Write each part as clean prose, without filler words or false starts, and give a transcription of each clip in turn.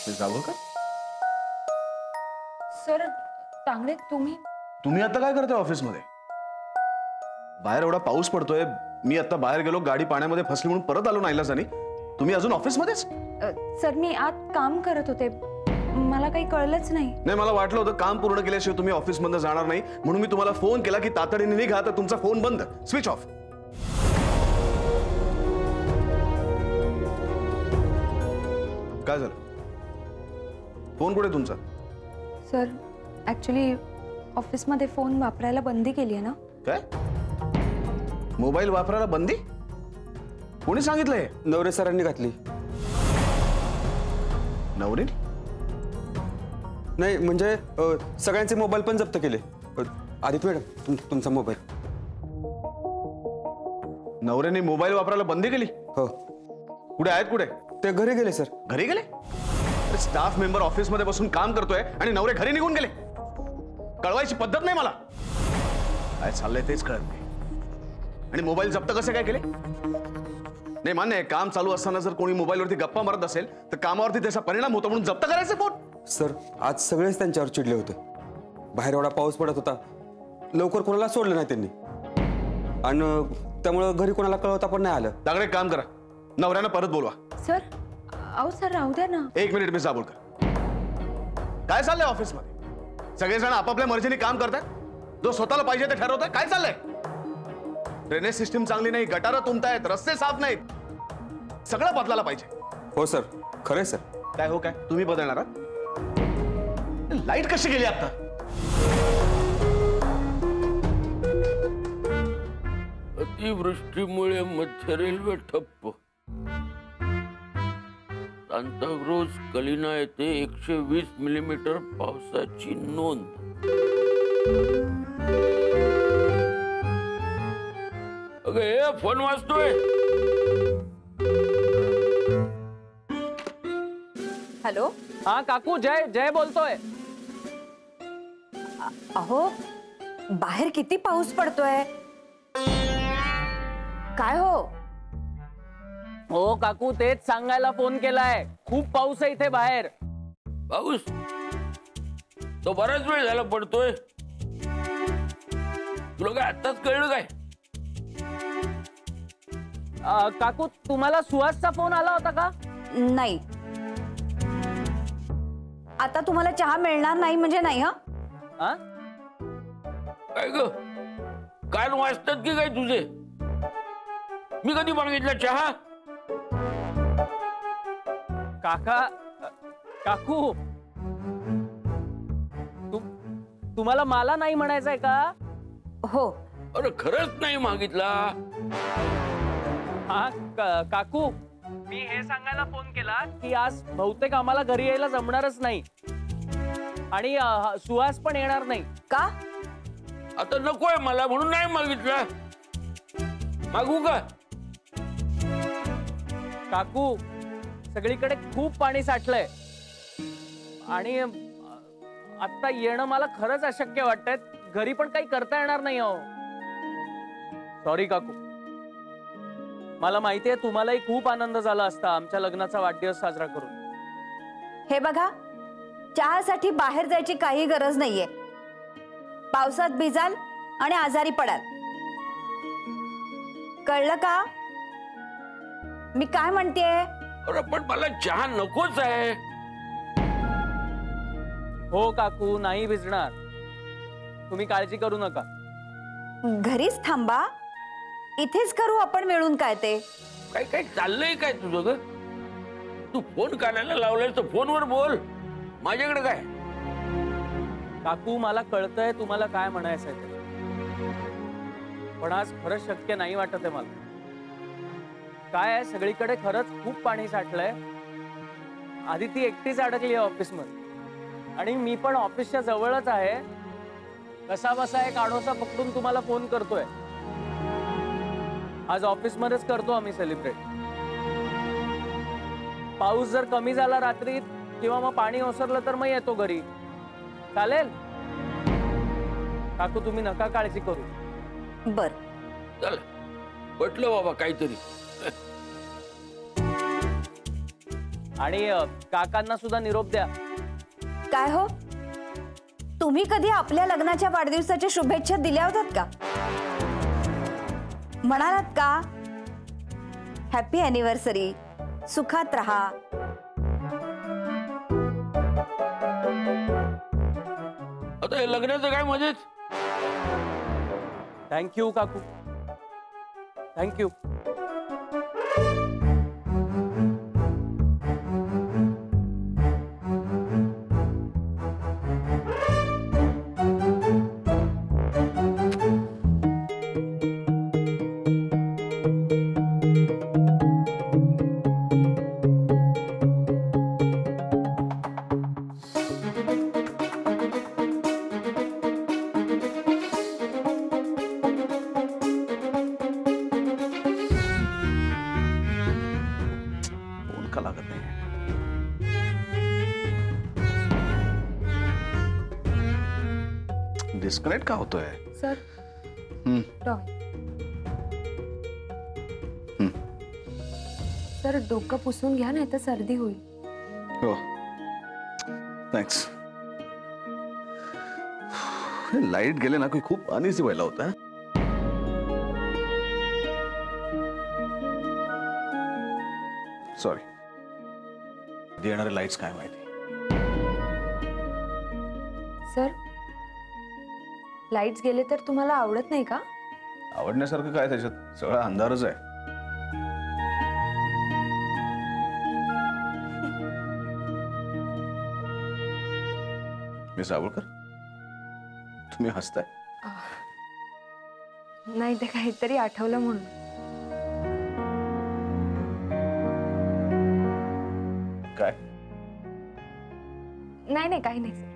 Dabholkar sir Tangde तुम्ही आता काय करताय ऑफिस मध्ये? बाहेर एवढा पाऊस पडतोय, मी आता बाहेर गेलो, गाडी पाण्यामध्ये फसली म्हणून परत आलो नाईलाजाने. तुम्ही अजून ऑफिस मध्येच? सर मी आत काम करत होते, मला काही कळलंच नाही. नाही, मला वाटलं होतं काम पूर्ण केल्याशिवाय तुम्ही ऑफिस मध्ये जाणार नाही, म्हणून मी तुम्हाला फोन केला की तातडीने निघा, तर तुमचा फोन बंद, स्विच ऑफ. काय झालं? फोन कुठे तुमचा? सर ऍक्च्युली ऑफिस मध्ये फोन वापरायला बंदी केली आहे ना. काय? मोबाईल वापरायला बंदी? कोणी सांगितलंय? नवरे सरांनी घातली. नवरे? नाही म्हणजे सगळ्यांचे मोबाईल पण जप्त केले. आदित्य मॅडम तुमचा मोबाईल. नवऱ्याने मोबाईल वापरायला बंदी केली? हो. कुठे आहेत? कुठे? ते घरी गेले सर. घरी गेले? स्टाफ मेंबर ऑफिस मध्ये बसून काम करतोय आणि नवरे घरी निघून गेले? कळवायची पद्धत नाही मला. काय चाललंय तेच कळत नाही. आणि मोबाईल जप्त कसे काय केले? नाही मान्य आहे, काम चालू असताना जर कोणी मोबाईलवरती गप्पा मारत असेल तर कामावरती त्याचा परिणाम होतो, म्हणून जप्त करायचे फोन? सर आज सगळेच त्यांच्यावर चिडले होते. बाहेर एवढा पाऊस पडत होता, लवकर कोणाला सोडलं नाही त्यांनी, आणि त्यामुळे घरी कोणाला कळवता पण नाही आलं. दागडे काम करा, नवऱ्यानं परत बोलवा. सर अहो सर राहू द्या ना. एक मिनिट मिस दाभोळकर, काय चाललंय ऑफिस मध्ये? सगळेजण आपापल्या मर्जीने काम करतात, जो स्वतःला पाहिजे ते ठरवतोय. काय चाललंय? ड्रेनेज सिस्टीम चांगली नाही, गटारं तुंबतायत, रस्ते साफ नाहीत, सगळं बदलायला पाहिजे. हो सर, खरे सर. काय हो? काय तुम्ही बदलणार आहात? लाईट कशी गेली आता? अतिवृष्टीमुळे मध्य रेल्वे ठप्प. सांताक्रूज कलिना येथे 120 मिलीमीटर पावसाची नोंद. अगे फोन वाजतोय. हॅलो. हाँ काकू, जय जय बोलतोय. अहो बाहेर किती पाऊस पडतोय. काय हो? हो काकू, तेच सांगायला फोन केलाय. खूप पाऊस आहे इथे बाहेर. पाऊस तो बराच वेळ झाला पडतोय. तुला काय आत्ताच कळलं काय? काकू तुम्हाला सुहासचा फोन आला होता का? नाही. आता तुम्हाला चहा मिळणार नाही म्हणजे नाही. हा काय ग, कान वाजतात की काय तुझे? मी कधी मागितला चहा? काकू तुम्हाला मला नाही म्हणायचंय का? हो. अरे खरंच नाही मागितला. हा काकू, मी हे सांगायला फोन केला की आज बहुतेक आम्हाला घरी यायला जमणारच नाही, आणि सुहास पण येणार नाही. का? आता नकोय मला म्हणून नाही मागितला. मागू का? काकू सगळीकडे खूप पाणी साठलंय आणि आता येणं मला खरंच अशक्य वाटतंय. घरी पण काही करता येणार नाही. हो सॉरी काकू. मला माहितीये तुम्हालाही खूप आनंद झाला असता आमच्या लग्नाचा वाढदिवस साजरा करून. हे बघा, चहासाठी बाहेर जायची काही गरज नाहीये. पावसात भिजाल आणि आजारी पडाल. कळलं का मी काय म्हणतेय? अरे पण मला चहा नकोच आहे. हो काकू, नाही भिजणार. तुम्ही काळजी करू नका. घरीच थांबा, इथेच करू आपण मिळून. काय ते काय काय चाललंय काय तुझं ग? तू फोन करायला लावलाय तर फोनवर बोल. माझ्याकडे काय? काकू मला कळतंय तुम्हाला काय म्हणायचंय ते, पण आज खरंच शक्य नाही वाटत आहे मला. काय आहे, सगळीकडे खरंच खूप पाणी साठलंय. आधी ती एकटीच अडकली आहे ऑफिस मध्ये, आणि मी पण ऑफिसच्या जवळच आहे. कसा बसा एक आडोसा पकडून तुम्हाला फोन करतोय. आज ऑफिस मध्येच करतो आम्ही सेलिब्रेट. पाऊस जर कमी झाला रात्री किंवा मग पाणी ओसरलं तर मग येतो घरी. चालेल काकू, तुम्ही नका काळजी करू. बर चल, पटलं बाबा काहीतरी. आणि काकांना सुद्धा निरोप द्या. काय हो, तुम्ही कधी आपल्या लग्नाच्या वाढदिवसाच्या शुभेच्छा दिल्या होत्यात का? म्हणालात का हॅपी अॅनिव्हर्सरी, सुखात राहा? आता हे लग्नाचं काय मजेच. थँक्यू काकू, थँक्यू. फोन का लागत नाही? डिस्कनेक्ट का होतोय? सर हम्म, टॉय. हम्म. सर डोकं पुसून घ्या, नाही तर सर्दी होईल. हो, थँक्स. लाईट गेले ना की खूप अनइझी व्हायला होता. सॉरी. कधी येणारे लाईट्स काय माहिती. सर लाईट्स गेले तर तुम्हाला आवडत नाही का? आवडण्यासारखं काय त्याच्यात? सगळा अंधारच आहे. मिस आवळकर, तुम्ही हसताय? नाही, ते काहीतरी आठवलं म्हणून. काय? नाही नाही, काही नाही सर.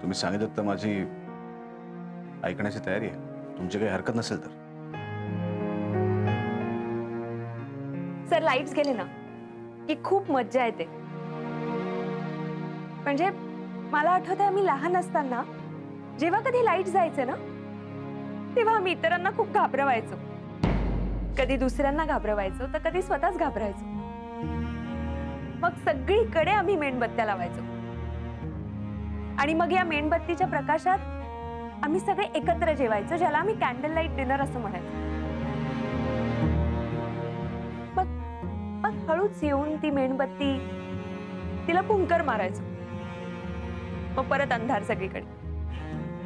तुम्ही सांगितलं तर माझी ऐकण्याची तयारी आहे. तुमची काही हरकत नसेल तर. सर लाईट्स गेले ना की खूप मज्जा येते. म्हणजे मला आठवतंय आम्ही लहान असताना जेव्हा कधी लाईट जायचे ना तेव्हा आम्ही इतरांना खूप घाबरवायचो. कधी दुसऱ्यांना घाबरवायचो तर कधी स्वतःच घाबरायचो. मग सगळीकडे आम्ही मेणबत्त्या लावायचो आणि मग या मेणबत्तीच्या प्रकाशात आम्ही सगळे एकत्र जेवायचो, ज्याला आम्ही कॅन्डल लाईट डिनर असं म्हणायचो. मग हळूच येऊन ती मेणबत्ती तिला पुंकर मारायचो. मग परत अंधार सगळीकडे.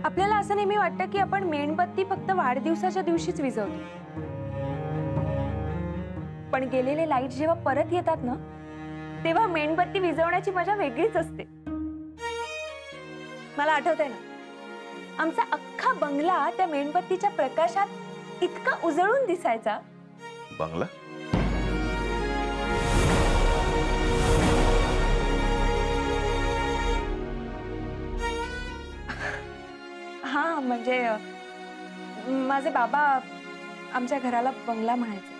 आपल्याला असं नेहमी वाटतं की आपण मेणबत्ती फक्त वाढदिवसाच्या दिवशीच विझवतो, पण गेलेले लाईट जेव्हा परत येतात ना तेव्हा मेणबत्ती विझवण्याची मजा वेगळीच असते. मला आठवतंय ना, आमचा अख्खा बंगला त्या मेणबत्तीच्या प्रकाशात इतका उजळून दिसायचा. बंगला? हा म्हणजे माझे बाबा आमच्या घराला बंगला म्हणायचे.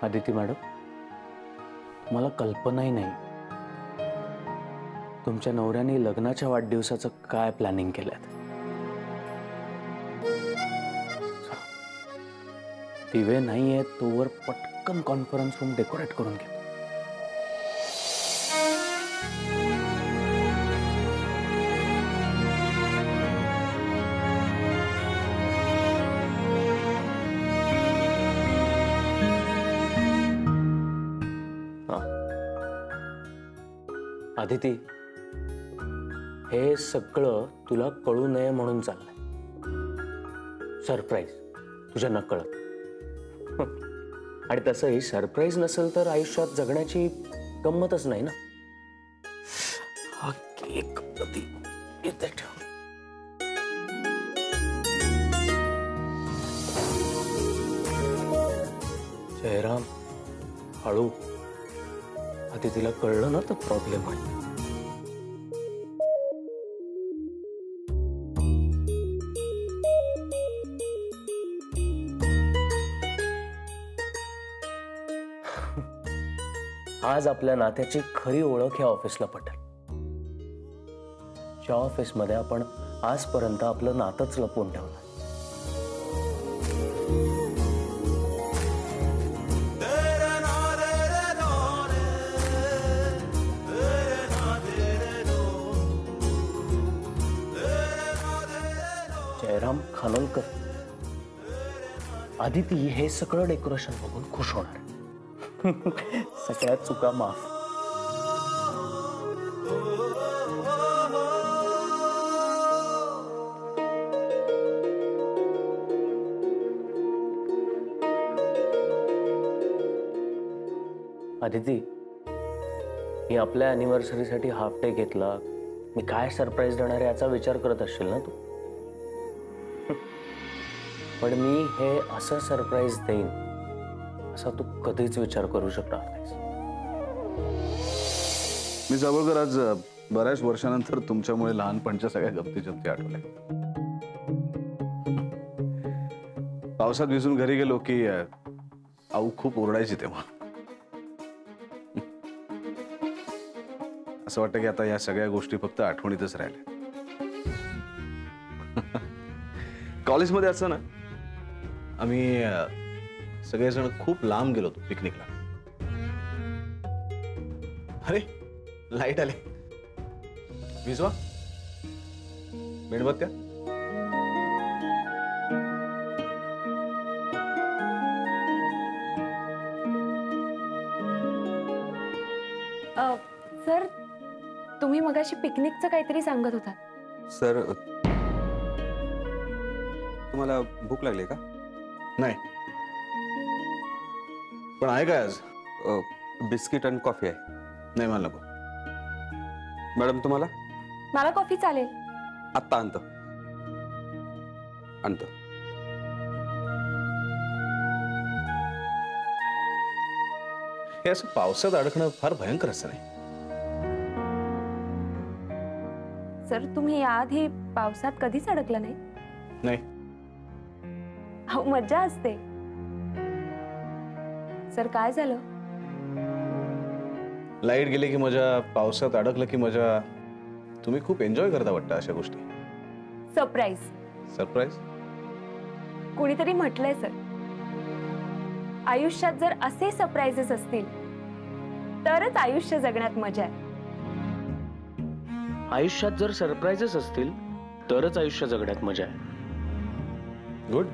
आदिती मॅडम, मला कल्पनाही नाही तुमच्या नवऱ्याने लग्नाच्या वाढदिवसाचं काय प्लॅनिंग केलंय. दिवे नाहीये तोवर पटकन कॉन्फरन्स रूम डेकोरेट करून घेतो. आदिती, हे सगळं तुला कळू नये म्हणून चाललंय. सरप्राईज, तुझ्या नकळत. आणि तसंही सरप्राईज नसेल तर आयुष्यात जगण्याची गंमतच नाही ना. हा केक कधी इथे ठेव. जयराम, हळू. अदितीला कळलं ना तर प्रॉब्लेम आहे. आज आपल्या नात्याची खरी ओळख या ऑफिसला पटेल. ज्या ऑफिसमध्ये आपण आजपर्यंत आपलं नातंच लपवून ठेवलं. जयराम खानोलकर, आदिती हे सगळं डेकोरेशन बघून खुश होणार. सगळ्या चुका माफ. आदिती, मी आपल्या अॅनिव्हर्सरीसाठी हाफ डे घेतला. मी काय सरप्राईज देणार आहे याचा विचार करत असशील ना तू. पण मी हे असं सरप्राईज देईन असा तू कधीच विचार करू शकणार नाहीस. मी जवळकर आज बऱ्याच वर्षानंतर तुमच्यामुळे लहानपणच्या सगळ्या गप्ती जप्ती आठवल्या. पावसात भिजून घरी गेलो की आऊ खूप ओरडायची तेव्हा. असं वाटतं की आता या सगळ्या गोष्टी फक्त आठवणीतच राहिल्या. कॉलेजमध्ये असं ना आम्ही सगळेजण खूप लांब गेलो होतो पिकनिकला. अरे लाईट आले. विजवा मेणबत्त्या. सर, तुम्ही मगाशी पिकनिकचं काहीतरी सांगत होता. सर, तुम्हाला भूक लागली का? नाही, पण आहे काय आज? बिस्किट आणि कॉफी आहे. नाही मला नको. मॅडम तुम्हाला? मला कॉफी चालेल. आत्ता आणतो. हे असं पावसात अडकणं फार भयंकर असं नाही. सर, तुम्ही याआधी पावसात कधीच अडकला नाही? नाही. अहो, मज्जा असते. सर, काय झालं? लाईट गेली की मजा, पावसात अडकलं की मजा. तुम्ही खूप एन्जॉय करता वाटतं अशा गोष्टी. सरप्राईज. सरप्राईज? कोणीतरी म्हटलंय सर, आयुष्यात जर असे सरप्राइजेस असतील तरच आयुष्य जगण्यात मजा आहे. आयुष्यात जर सरप्राईजेस असतील तरच आयुष्य जगण्यात मजा आहे. गुड.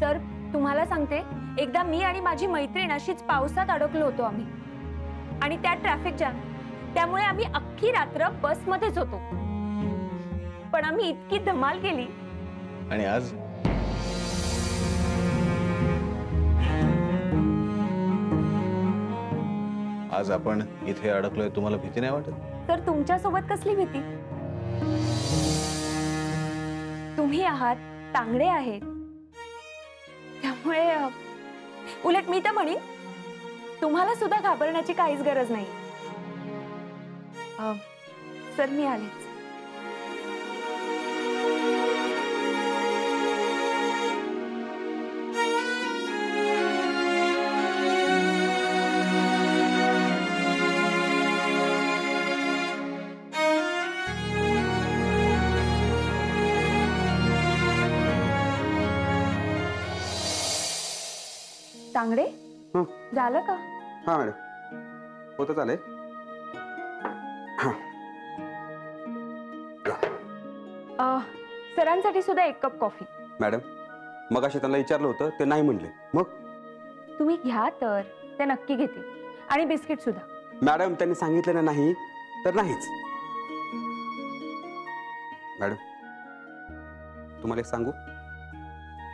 सर, तुम्हाला सांगते, एकदा मी आणि माझी मैत्रीण अशीच पावसात अडकलो होतो आम्ही. आणि त्या ट्रॅफिक जॅम, त्यामुळे आम्ही अख्खी रात्र बसमध्येच होतो. पण आम्ही इतकी धमाल केली. आणि आज आज आपण इथे अडकलोय. तुम्हाला भीती नाही वाटत? तर तुमच्यासोबत कसली भीती? तुम्ही आहात, तांगडे आहेत. त्यामुळे उलट मी तर म्हणेन, तुम्हाला सुद्धा घाबरण्याची काहीच गरज नाही. सर, मी आलेच. तांगडे, झालं का? हा मॅडम, होतं चालेल. सरांसाठी सुद्धा एक कप कॉफी. मॅडम, मगाशी त्यांना विचारलं होतं, ते नाही म्हणले. मग तुम्ही घ्या तर ते नक्की घेतील. आणि बिस्किट सुद्धा. मॅडम, त्यांनी सांगितलं ना नाही तर नाहीच. मॅडम, तुम्हाला एक सांगू?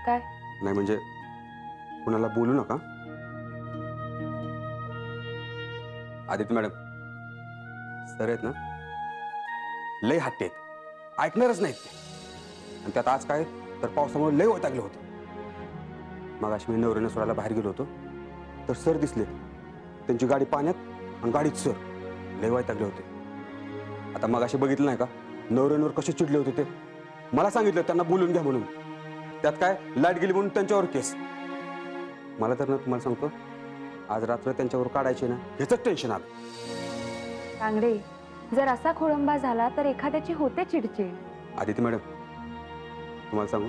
काय? नाही म्हणजे कुणाला बोलू नका. आदिती मॅडम, सर आहेत ना, लय हट्टी आहेत. ऐकणारच नाहीत ते. आणि त्यात आज काय तर पावसामुळे लय वैतागलं होतं. मग अशी मी नवऱ्याने सोडायला बाहेर गेलो होतो. तर सर दिसले. त्यांची गाडी पाण्यात आणि गाडीत सर. लय वैतागले होते. आता मग असे बघितलं नाही का नवऱ्यांवर कसे चिडले होते ते. मला सांगितलं त्यांना बोलून घ्या म्हणून. त्यात काय लाईट गेली म्हणून त्यांच्यावर केस. मला तर ना तुम्हाला सांगतो आज रात्र त्यांच्यावर काढायचे ना ह्याच टेन्शन आलं. तांगडे, जर असा खोळंबा झाला तर एखाद्याची होते चिडचिड. आदिती मॅडम तुम्हाला सांगू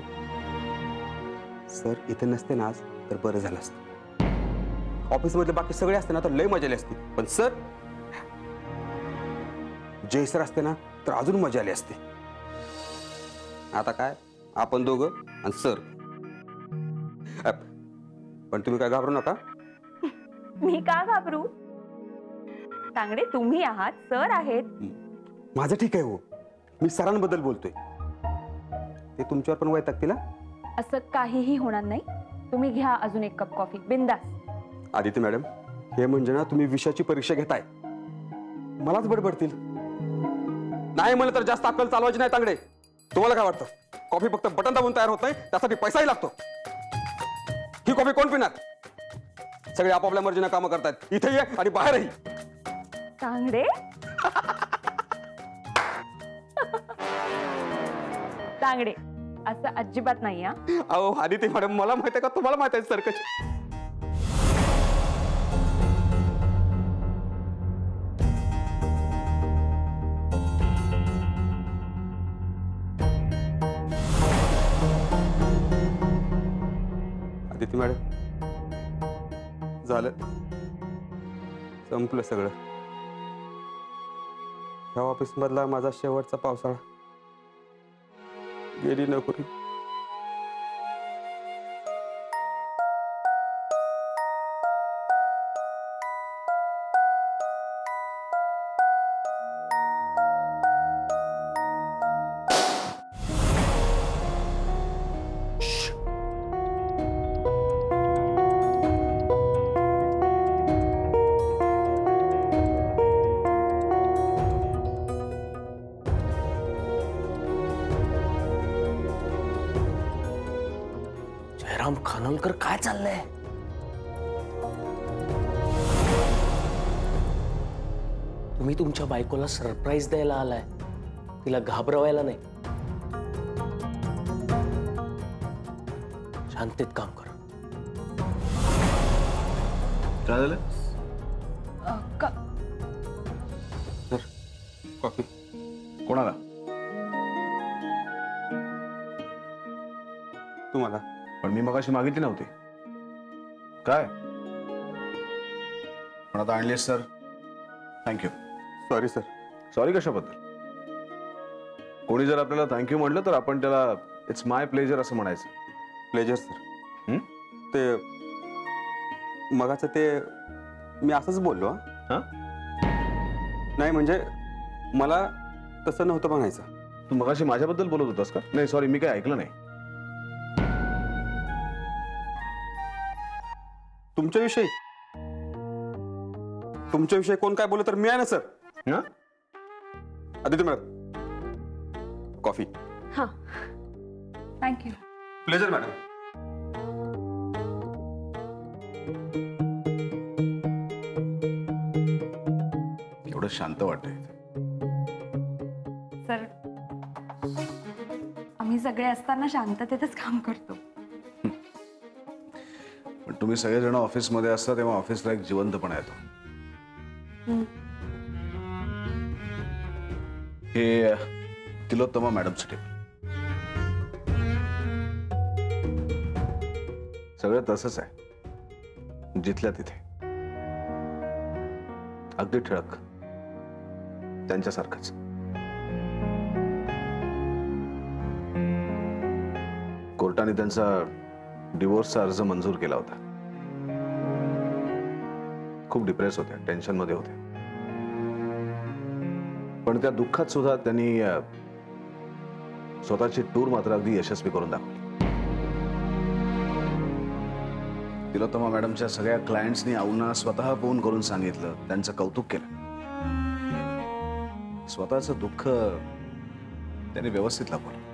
सर इथे नसते ना आज तर बरं झालं असतं. ऑफिसमधले बाकी सगळे असते ना तर लय मजा आली असती. पण सर जय सर असते ना तर अजून मजा आली असते. आता काय आपण दोघं आणि सर. पण तुम्ही काय घाबरू नका. मी का घाबरू? तांगडे, तुम्ही आहात, सर आहेत. माझं ठीक आहे हो. मी सरांबद्दल बोलतोय. ते तुमच्यावर पण वैतागतील ना. असं काहीही होणार नाही. तुम्ही घ्या अजून एक कप कॉफी बिंदास. आदिती मॅडम हे म्हणजे ना तुम्ही विषयाची परीक्षा घेताय. मलाच बडबडतील. नाही म्हणलं तर जास्त अक्कल चालवायची नाही तांगडे. तुम्हाला काय वाटतं कॉफी फक्त बटन दाबून तयार होत नाही त्यासाठी पैसाही लागतो. ही कॉफी कोण पिणार? सगळे आपापल्या मर्जीने कामं करतायत. इथे ये आणि बाहेरही. तांगडे तांगडे असं अजिबात नाही. हा अहो आदिती मॅडम मला माहित आहे का तुम्हाला माहित आहे सर कशी. आदिती मॅडम झालं संपलं सगळं. ह्या ऑफिस मधला माझा शेवटचा पावसाळा. गेली नोकरी. जयराम खानोलकर काय चाललंय? तुम्ही तुमच्या बायकोला सरप्राईज द्यायला आलाय, तिला घाबरवायला नाही. शांततेत काम करा. काय झालं? Sir coffee. कोणाला? तुम्हाला. पण मी मगाशी मागितली नव्हती. काय पण आता आणलीस sir. Thank you. Sorry sir. Sorry कशाबद्दल? कोणी जर आपल्याला थँक्यू म्हटलं तर आपण त्याला इट्स माय प्लेजर असं म्हणायचं. Pleasure sir. ते मगाचं ते मी असंच बोललो. हा नाही म्हणजे मला तसं नव्हतं म्हणायचं. तू मगाशी माझ्याबद्दल बोलत होतास का? नाही सॉरी मी काय ऐकलं नाही. तुमच्याविषयी कोण काय बोललं तर मी आहे ना सर. हा आदिती मॅडम कॉफी. हा थँक्यू. Pleasure madam. एवढं शांत वाटतंय. सर आम्ही सगळे असताना शांततेतच काम करतो. पण तुम्ही सगळेजण ऑफिसमध्ये असता तेव्हा ऑफिसला एक जिवंतपणा येतो. हे तिलोत्तमा मॅडमसाठी सगळं तसंच आहे. जिथल्या तिथे अगदी ठळक त्यांच्यासारखंच. कोर्टाने त्यांचा डिवोर्सचा अर्ज मंजूर केला होता. खूप डिप्रेस होत्या, टेन्शन मध्ये होत्या. पण त्या दुःखात सुद्धा त्यांनी स्वतःची टूर मात्र अगदी यशस्वी करून दाखवली. तिलोत्तमा मॅडमच्या सगळ्या क्लायंट्सनी आऊंना स्वतः फोन करून सांगितलं, त्यांचं कौतुक केलं. स्वतःचं दुःख त्यांनी व्यवस्थित लपवलं.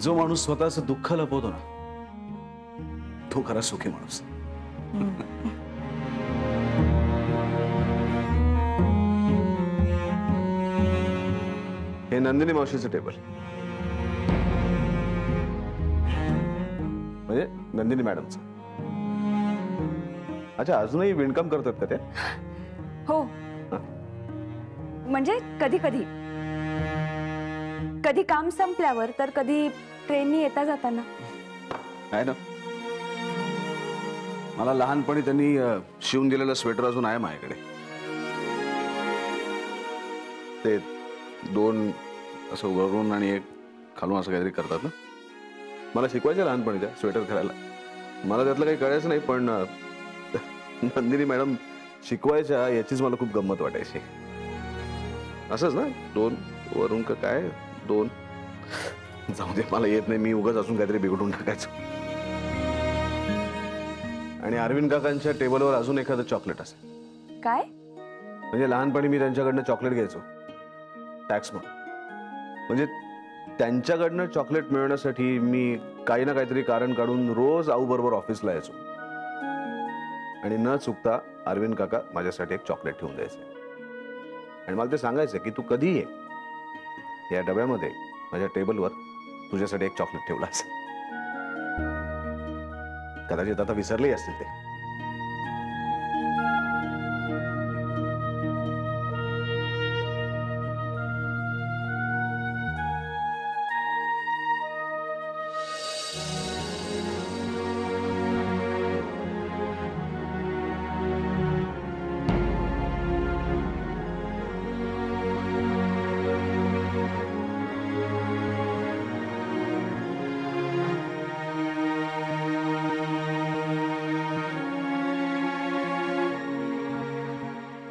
जो माणूस स्वतःचं दुःख लपवतो ना तो खरा सुखी माणूस. हे नंदिनी मावशीचं टेबल, म्हणजे नंदिनी मॅडमचं. अच्छा, अजूनही विणकाम करतात का ते? हो, म्हणजे कधी कधी कधी काम संपल्यावर, तर कधी ट्रेननी येता जाताना. आहे ना, मला लहानपणी त्यांनी शिवून दिलेलं स्वेटर अजून आहे माझ्याकडे. ते 2 असं वरून आणि एक खालून असं काहीतरी करतात ना. मला शिकवायचं लहानपणी त्या स्वेटर करायला. मला त्यातलं काही कळायचं नाही, पण नंदिनी मॅडम शिकवायच्या याचीच मला खूप गंमत वाटायची. असंच ना, 2 वरून का काय 2, जाऊ दे, मला येत नाही. मी उगाच अजून काहीतरी बिघडून टाकायचं. आणि अरविंद काकांच्या टेबलवर अजून एखादं चॉकलेट असेल. काय? म्हणजे लहानपणी मी त्यांच्याकडनं चॉकलेट घ्यायचो टॅक्स म्हणून. म्हणजे त्यांच्याकडनं चॉकलेट मिळवण्यासाठी मी काही ना काहीतरी कारण काढून रोज आऊ बरोबर ऑफिसला यायचो. आणि न चुकता अरविंद काका माझ्यासाठी एक चॉकलेट ठेवून द्यायचे. आणि मला ते सांगायचं की तू कधी ये, या डब्यामध्ये माझ्या टेबलवर तुझ्यासाठी एक चॉकलेट ठेवलं असेल. कदाचित आता विसरले असतील ते.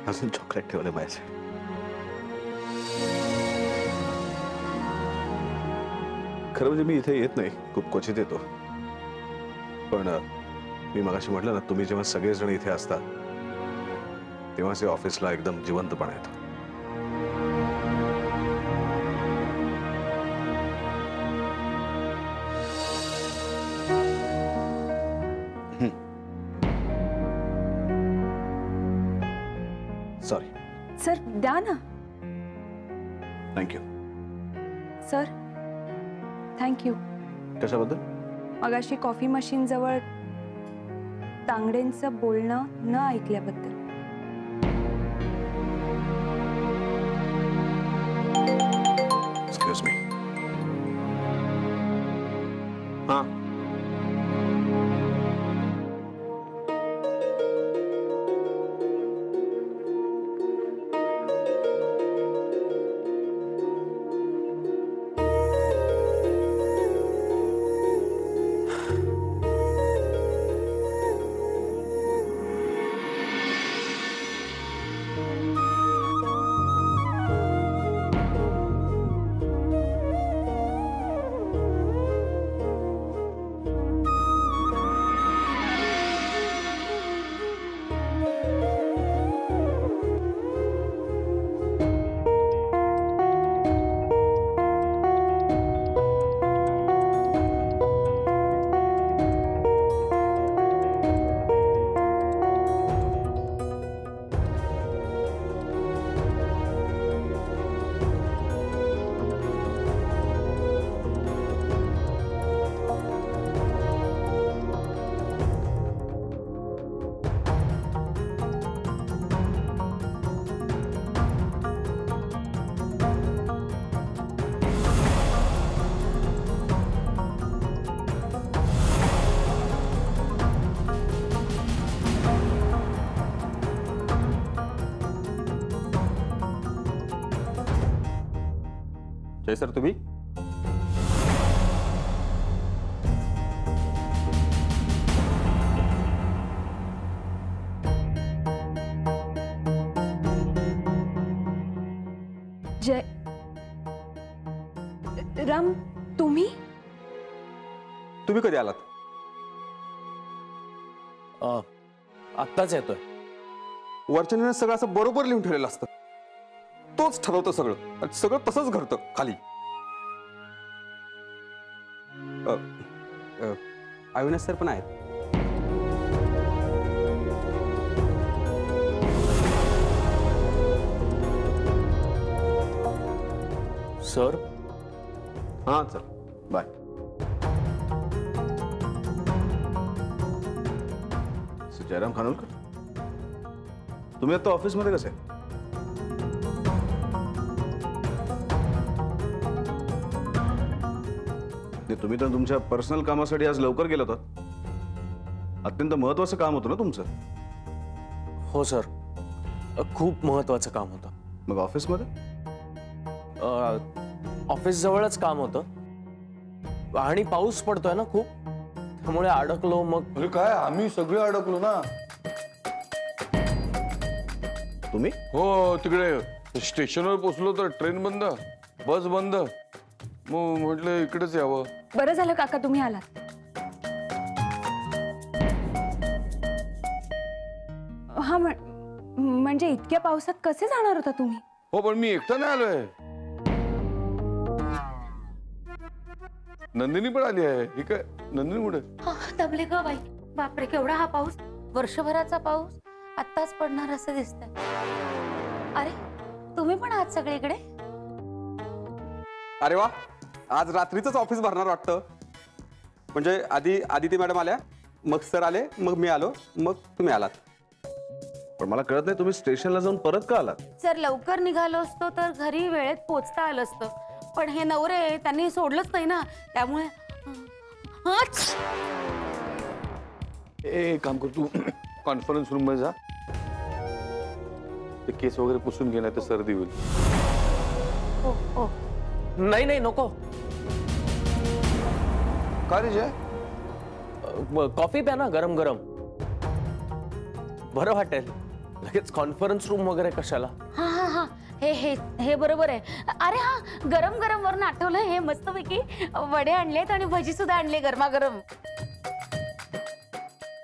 अजून चॉकलेट ठेवले माझे. खरं म्हणजे मी इथे येत नाही, खूप क्वचित येतो. पण मी मगाशी म्हटलं ना, तुम्ही जेव्हा सगळेजण इथे असता तेव्हाच या ऑफिसला एकदम जिवंतपणा येतो. सॉरी. सर द्या ना. थँक्यू. Sir thank you. कशाबद्दल? मगाशी कॉफी मशीन जवळ तांगडेंचं बोलणं न ऐकल्याबद्दल. Excuse me. हा, जय सर, तुम्ही? जय राम, तुम्ही? तुम्ही कधी आलात? आत्ताच येतोय. वर्चनेने सगळं असं बरोबर लिहून ठेवलेलं असतं. तोच ठरवतं सगळं, आणि सगळं तसंच घडतं खाली. अविनाश सर पण आहेत. सर हां चल बाय. जयराम खानोलकर, तुम्ही आता ऑफिसमध्ये कसे? तुम्ही तर तुमच्या पर्सनल कामासाठी आज लवकर गेला होता. अत्यंत महत्वाचं काम होतं ना तुमचं? हो सर, खूप महत्वाचं काम होतं. मग ऑफिसमध्ये? ऑफिस जवळच काम होतं आणि पाऊस पडतोय ना खूप, त्यामुळे अडकलो. मग अरे काय, आम्ही सगळे अडकलो ना. तुम्ही? हो, तिकडे स्टेशनवर पोहोचलो तर ट्रेन बंद, बस बंद. मग म्हटलं इकडेच यावं. बरं झालं काका तुम्ही आलात. हा म्हणजे इतक्या पावसात कसे जाणार होता तुम्ही? हो, पण मी एकटा नाही आलोय. नंदिनी पण आली आहे. ही काय, नंदिनी कुठे? दमले ग बाई. बापरे, केवढा हा पाऊस. वर्षभराचा पाऊस आत्ताच पडणार असं दिसतंय. अरे तुम्ही पण आहात सगळीकडे? अरे वा, आज रात्रीच ऑफिस भरणार वाटतं. म्हणजे आधी आदिती मॅडम आल्या, मग सर आले, मग मी आलो, मग तुम्ही आलात. पण मला कळत नाही तुम्ही स्टेशनला जाऊन परत का आलात? जर लवकर निघालो असतो तर घरी वेळेत पोचता आलं असतं. पण हे नवरे त्यांनी सोडलंच नाही ना, त्यामुळे ए काम कर, तू कॉन्फरन्स रूम मध्ये जा. ते केस वगैरे पुसून घे, नाही तर सर्दी होईल. हो हो. नाही नाही नको. का रे जय? कॉफी प्या ना, गरम गरम, बरं वाटेल. लगेच कॉन्फरन्स रूम वगैरे कशाला? हा हा हा, हे हे हे बरोबर आहे. अरे हा, गरम गरम वरून आठवलं, हे मस्तपैकी वडे आणलेत आणि भजी सुद्धा आणले गरमागरम.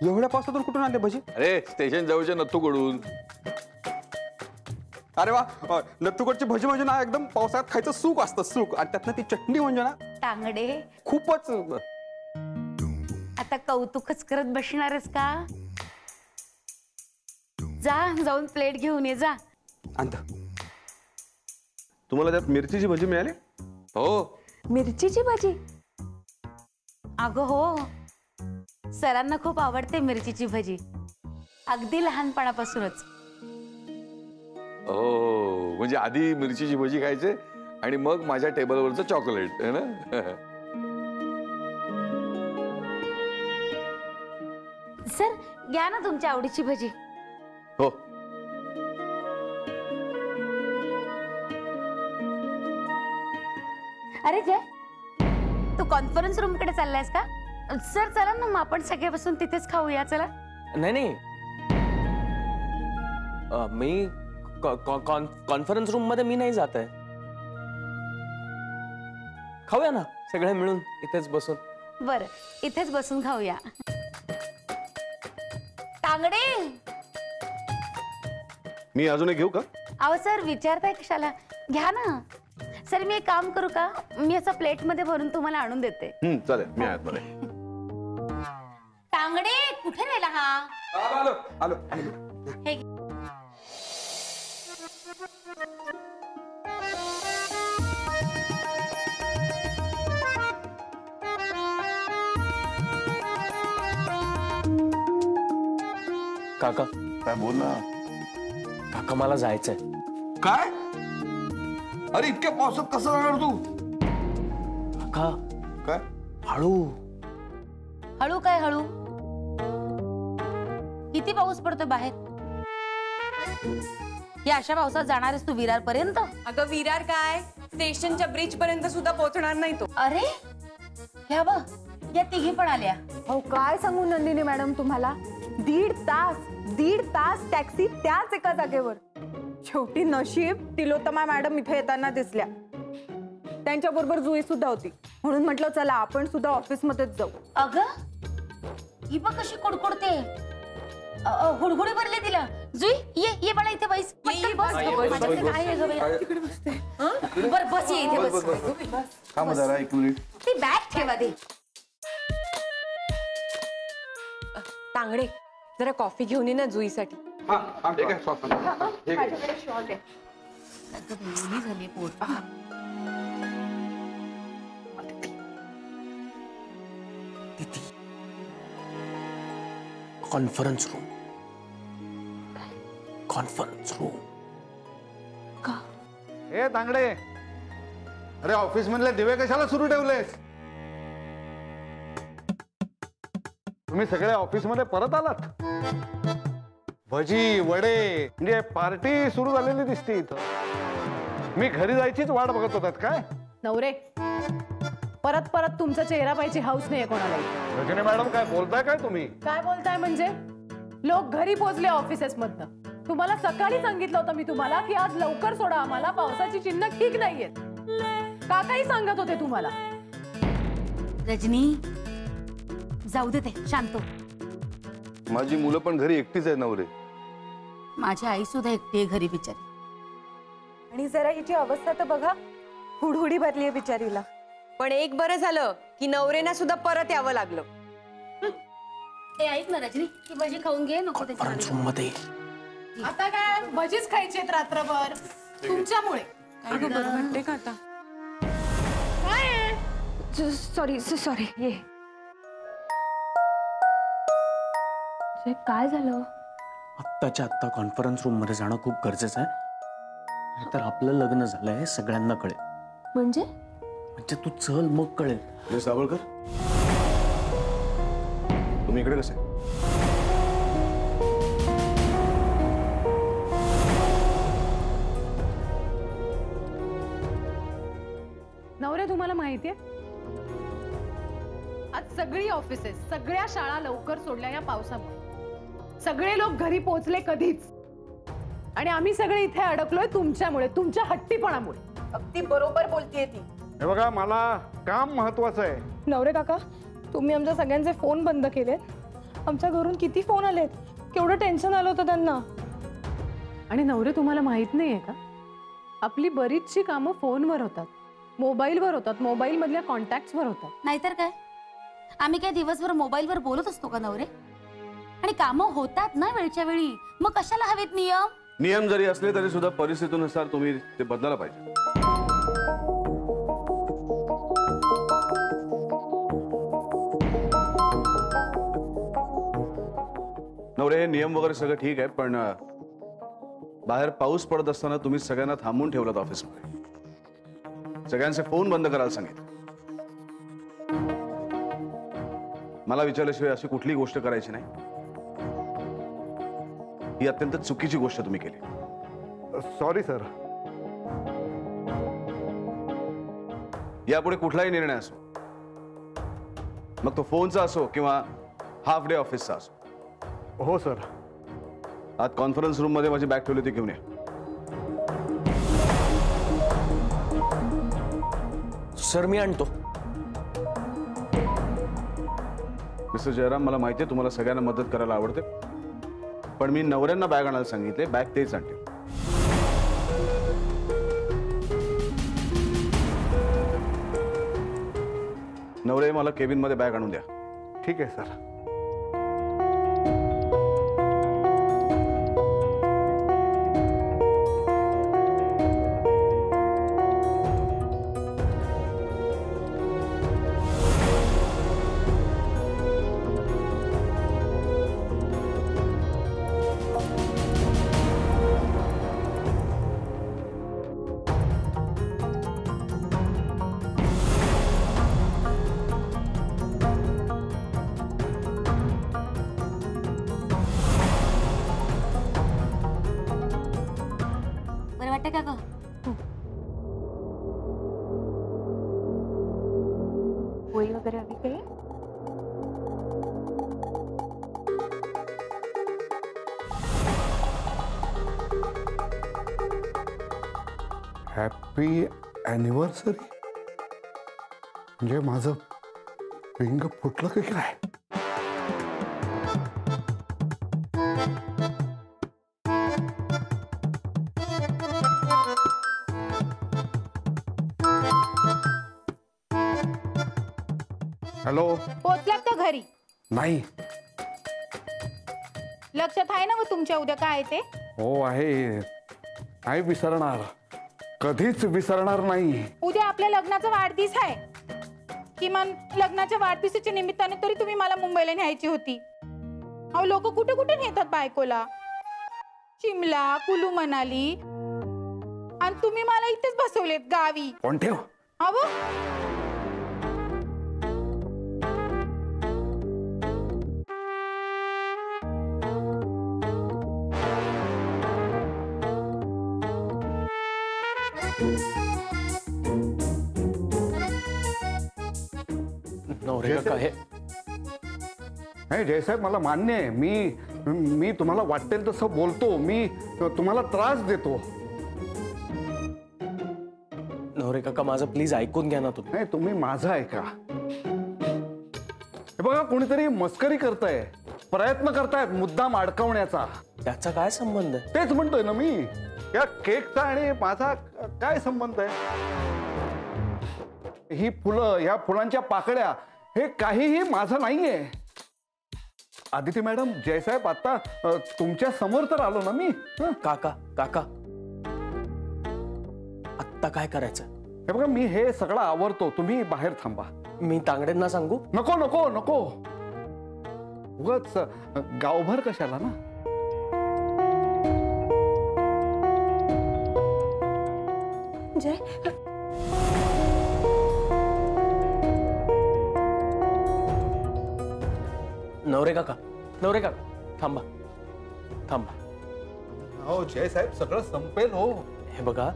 एवढ्या पावसातून कुठून आले भजी? अरे स्टेशन जवळच्या नत्तूकडून. अरे वा, नत्तूकडची भजी म्हणजे ना एकदम पावसाळ्यात खायचं सुख असतं, सुख. आणि त्यातनं ती चटणी म्हणजे ना तांगडे, खूपच. आता कौतुकच करत बसणारच का? जा, जाऊन प्लेट घेऊन ये जा. अंत तुम्हाला त्यात मिरचीची भजी मिळाली? हो. मिरचीची भजी? अगं हो, सरांना खूप आवडते मिरचीची भजी, अगदी लहानपणापासूनच. हो, म्हणजे आधी मिरचीची भजी खायचे आणि मग माझ्या टेबलवरचं चॉकलेट है ना. सर घ्या ना तुमच्या आवडीची भजी. हो. अरे जय, तू कॉन्फरन्स रूम कडे चाललायस का? सर चला ना, मग आपण सगळे बसून तिथेच खाऊया. चला. नाही नाही, मी कॉन्फरन्स रूम मध्ये मी नाही जात आहे. खाऊया ना सगळे मिळून इथेच बसून. बरं, इथेच बसून खाऊया. तांगडे, मी अजून एक घेऊ का? अहो सर विचारताय कशाला, घ्या ना. सर मी एक काम करू का, मी असं प्लेट मध्ये भरून तुम्हाला आणून देते. चालेल, मी आत मध्ये. तांगडे कुठे राहिला हा? आलो आलो आलो. हे घे. काका, काय बोल ना. काका मला जायचंय. काय? अरे इतक्या पावसात कसं जाणार तू? काका काय? हळू. हळू काय हळू? किती पाऊस पडतो बाहेर. या अशा पावसात जाणारच तू विरार पर्यंत? अगं विरार काय, स्टेशनच्या ब्रिज पर्यंत सुद्धा पोहोचणार नाही तो. अरे ह्या बघ, या तिघी पण आल्या. हो काय सांगू नंदिनी मॅडम तुम्हाला, 1.5 तास टॅक्सी त्याच एका जागेवर. शेवटी नशीब तिलोत्तमा मॅडम इथे येताना दिसल्या. त्यांच्या बरोबर जुई सुद्धा होती, म्हणून म्हटलं चला आपण सुद्धा ऑफिस मध्येच जाऊ. अगं ही बघ कशी कुडकुडते. हुडहुडी भरले तिला. जुई ये ये बाळा इथे बैस. पटकन बस. माझ्याकडे काय आहे गं बाई? बरं बस, ये इथे बस. थांब जरा एक मिनिट. ती बॅग ठेवा दे. तांगडे जरा कॉफी घेऊन ये ना जुईसाठी. ठीक आहे. झाली पोट. ती कॉन्फरन्स रूम. Conference room. ए तांगडे, अरे ऑफिस मधले दिवे कशाला सुरू ठेवलेस? तुम्ही सगळे ऑफिस मध्ये परत आलात? भजी वडे म्हणजे पार्टी सुरू झालेली दिसते इथं. मी घरी जायचीच वाट बघत होतात काय? नवरे, परत परत तुमचा चेहरा पाहिजे हाऊस नाही कोणाला. रजनी मॅडम काय बोलताय काय तुम्ही? काय बोलताय म्हणजे? लोक घरी पोहोचले ऑफिसेस मधनं. तुम्हाला सकाळी सांगितलं होतं मी तुम्हाला की आज लवकर सोडा आम्हाला, पावसाची चिन्ह ठीक नाहीयेत. काकाही सांगत होते तुम्हाला. रजनी जाऊ दे, ते शांत हो. माझी मुलं पण घरी एकटीच आहे नवरे. माझी आई सुद्धा एकटी आहे घरी बिचारी. आणि जरा हिची अवस्था तर बघा, हुडहुडी भरली आहे बिचारीला. पण एक बरं झालं की नवरेना सुद्धा परत यावं लागलं. ए ऐक ना रजनी, ती भजी खाऊन घे, नको कॉन्फरन्स रूम मध्ये. आता काय भजीच खायचेत रात्रभर तुमच्यामुळे. वाटते का आता? काय सॉरी सॉरी. ये काय झालं? आत्ताच्या आत्ता कॉन्फरन्स रूम मध्ये जाणं खूप गरजेचं आहे. नाहीतर आपलं लग्न झालंय सगळ्यांना कळेल. म्हणजे तू चल मग कळेल. मिस दाभोळकर, तुम्ही इकडे कसे? नवरे, तुम्हाला माहितीये आज सगळी ऑफिसेस, सगळ्या शाळा लवकर सोडल्या या पावसामुळे. सगळे लोक घरी पोहोचले कधीच, आणि आम्ही सगळे इथे अडकलोय तुमच्यामुळे, तुमच्या हट्टीपणामुळे. अगदी बरोबर बोलतीये ती. हे बघा, मला काम महत्वाचं आहे. नवरे काका, तुम्ही आमच्या सगळ्यांचे फोन बंद केलेत. आमच्या घरून किती फोन आलेत, केवढं टेन्शन आलं होतं त्यांना. आणि नवरे, तुम्हाला माहित नाहीये का, आपली बरीचशी कामं फोनवर होतात, मोबाईलवर होतात, मोबाईल मधल्या कॉन्टॅक्ट्सवर होतात. नाहीतर काय, आम्ही काय दिवसभर मोबाईलवर बोलत असतो का नवरे? आणि कामं होतात ना वेळच्या वेळी, मग कशाला हवेत नियम? नियम जरी असले तरी सुद्धा परिस्थितीनुसार तुम्ही ते बदलायला पाहिजे. नवरे, हे नियम वगैरे सगळं ठीक आहे, पण बाहेर पाऊस पडत असताना तुम्ही सगळ्यांना थांबून ठेवलात ऑफिसमध्ये. सगळ्यांचे फोन बंद करायला सांगितलं. मला विचारल्याशिवाय अशी कुठलीही गोष्ट करायची नाही. ही अत्यंत चुकीची गोष्ट तुम्ही केली. Sorry sir. यापुढे कुठलाही निर्णय असो, मग तो फोनचा असो किंवा हाफ डे ऑफिसचा असो. हो सर. आज कॉन्फरन्स रूम मध्ये माझी बॅग ठेवली ती घेऊन या. सर मी आणतो. मिस्टर जयराम, मला माहिती आहे तुम्हाला सगळ्यांना मदत करायला आवडते, पण मी नवऱ्यांना बॅग आणायला सांगितले, बॅग तेच आणते. नवरे, मला केबिन मध्ये बॅग आणून द्या. ठीक आहे सर. बरं वाटतं का ग? होळी वगैरे हवी काही? हॅपी ॲनिव्हर्सरी म्हणजे माझं पिंग फुटलं की काय? हॅलो. पोहोचलात का घरी? नाही. लक्षात आहे ना मग तुमच्या उद्या काय ते? हो आहे. नाही विसरणार, कधीच विसरणार नाही. उद्या आपल्या लग्नाचा वाढदिवस आहे. किमान लग्नाच्या वाढदिवसाच्या निमित्ताने तरी तुम्ही मला मुंबईला न्यायची होती. अहो लोक कुठे कुठे नेतात बायकोला, शिमला, कुलू मनाली, आणि तुम्ही मला इथेच बसवलेत गावी. कोण ठेव अहो नवरे काका हे नाही जयसाहेब, मला मान्य आहे, मी तुम्हाला वाटेल तसं बोलतो, मी तुम्हाला त्रास देतो. नवरे काका माझं प्लीज ऐकून घ्या ना तुम्ही. नाही, तुम्ही माझं ऐका. हे बघा, कोणीतरी मस्करी करताय, प्रयत्न करतायत मुद्दाम अडकवण्याचा. त्याचा काय संबंध आहे? तेच म्हणतोय ना मी. या केकचा आणि माझा काय संबंध आहे? ही फुलं, या फुलांच्या पाकळ्या, हे काहीही माझं नाहीये. आदिती मॅडम, जयसाहेब, आता तुमच्या समोर तर आलो ना मी. काका काका आत्ता काय करायचं? हे बघा, मी हे सगळं आवरतो, तुम्ही बाहेर थांबा. मी तांगडेंना सांगू? नको नको नको, उगाच गावभर कशाला ना. जय, नवरे काका थांबा थांबा. हो जयसाहेब, सगळं संपेल हो. हे बघा,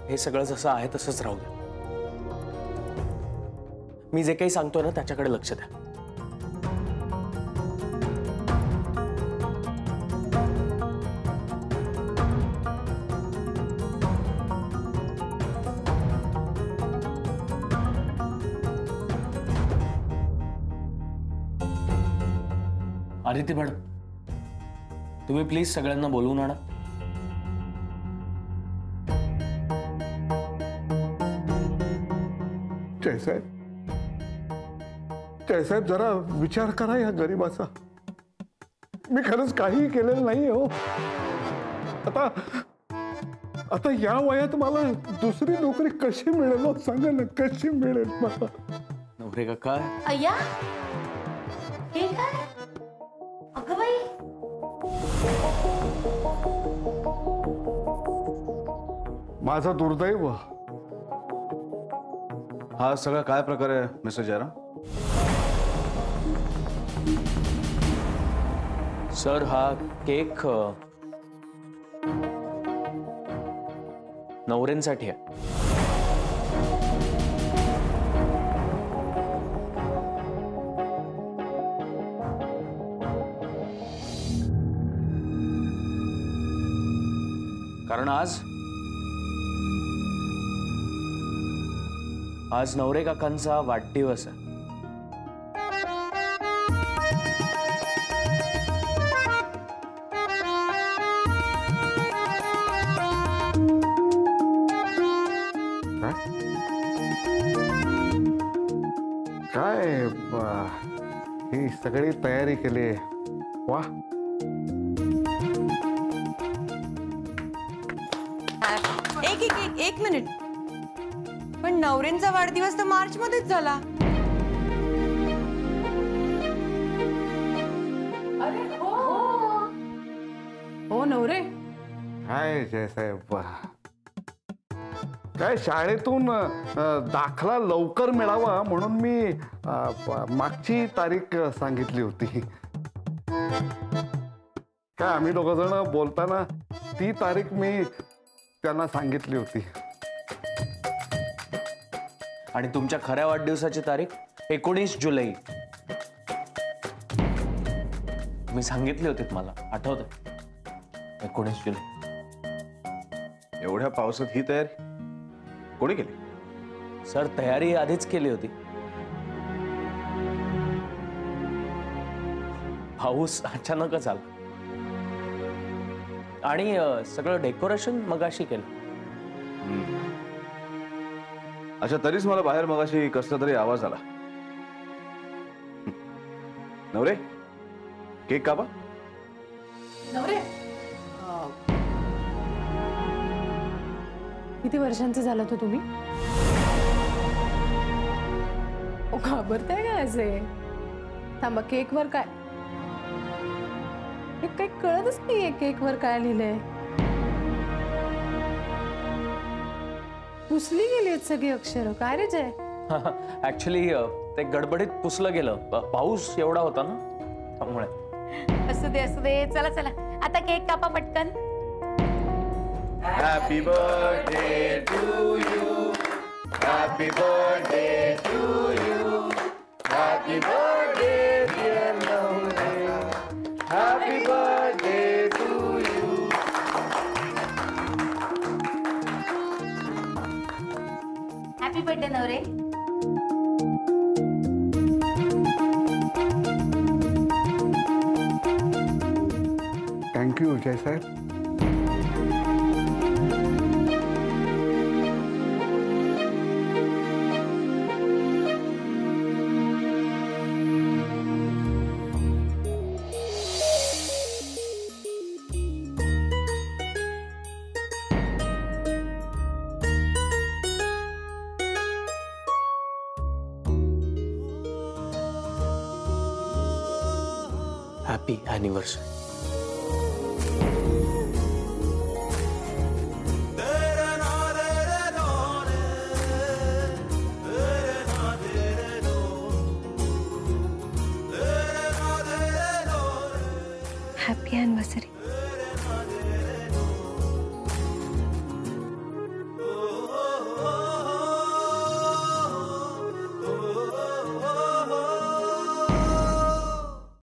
हे सगळं जसं आहे तसंच राहू द्या. मी जे काही सांगतोय ना त्याच्याकडे लक्ष द्या. आदिती मॅडम, तुम्ही प्लीज सगळ्यांना बोलवून आणा. जयसाहेब, जरा विचार करा या गरीबाचा. मी खरंच काही केलेलं नाही हो. आता या वयात मला दुसरी नोकरी कशी मिळेल हो? सांगा ना, कशी मिळेल मला? नवरे काका, अय्या हे काय? अगं बाई, माझं दुर्दैव. हा सगळा काय प्रकार आहे मिस्टर जयराम? सर, हा केक नवऱ्यांसाठी आहे. कारण आज नवरे काकांचा वाढदिवस आहे. काय ही सगळी तयारी केली. वा, एक मिनिट, पण नवऱ्यांचा वाढदिवस तर मार्च मध्येच झाला. अरे हो नवरे. काय जयसाहेब, काय शाळेतून दाखला लवकर मिळावा म्हणून मी मागची तारीख सांगितली होती. काय आम्ही दोघ जण बोलताना ती तारीख मी त्यांना सांगितली होती. आणि तुमच्या खऱ्या वाढदिवसाची तारीख 19 जुलै. मी सांगितली होती मला, आठवतं? 19 जुलै. एवढ्या पावसात ही तयारी कोणी केली? सर, तयारी आधीच केली होती. पाऊस अचानकच आला आणि सगळं डेकोरेशन मगाशी केलं. अच्छा, तरीच मला बाहेर मगाशी कसला तरी आवाज आला. नवरे, केक कापा. नवरे, किती वर्षांचे झालात हो तुम्ही? घाबरताय काय असे? थांबा, केकवर काय? हे काही कळतच नाहीये केकवर काय लिहिलंय. पुसली गेली आहेत सगळी अक्षर. काय रे जय? ऍक्च्युली ते गडबडीत पुसलं गेलं. पाऊस एवढा होता ना त्यामुळे. असू दे असू दे. चला चला आता केक कापा पटकन. Happy birthday to you. Happy birthday to you. Happy birthday dear नवरे. Happy birthday to you. Happy birthday नवरे. थँक्यू जय साहेब. Happy anniversary. Happy anniversary.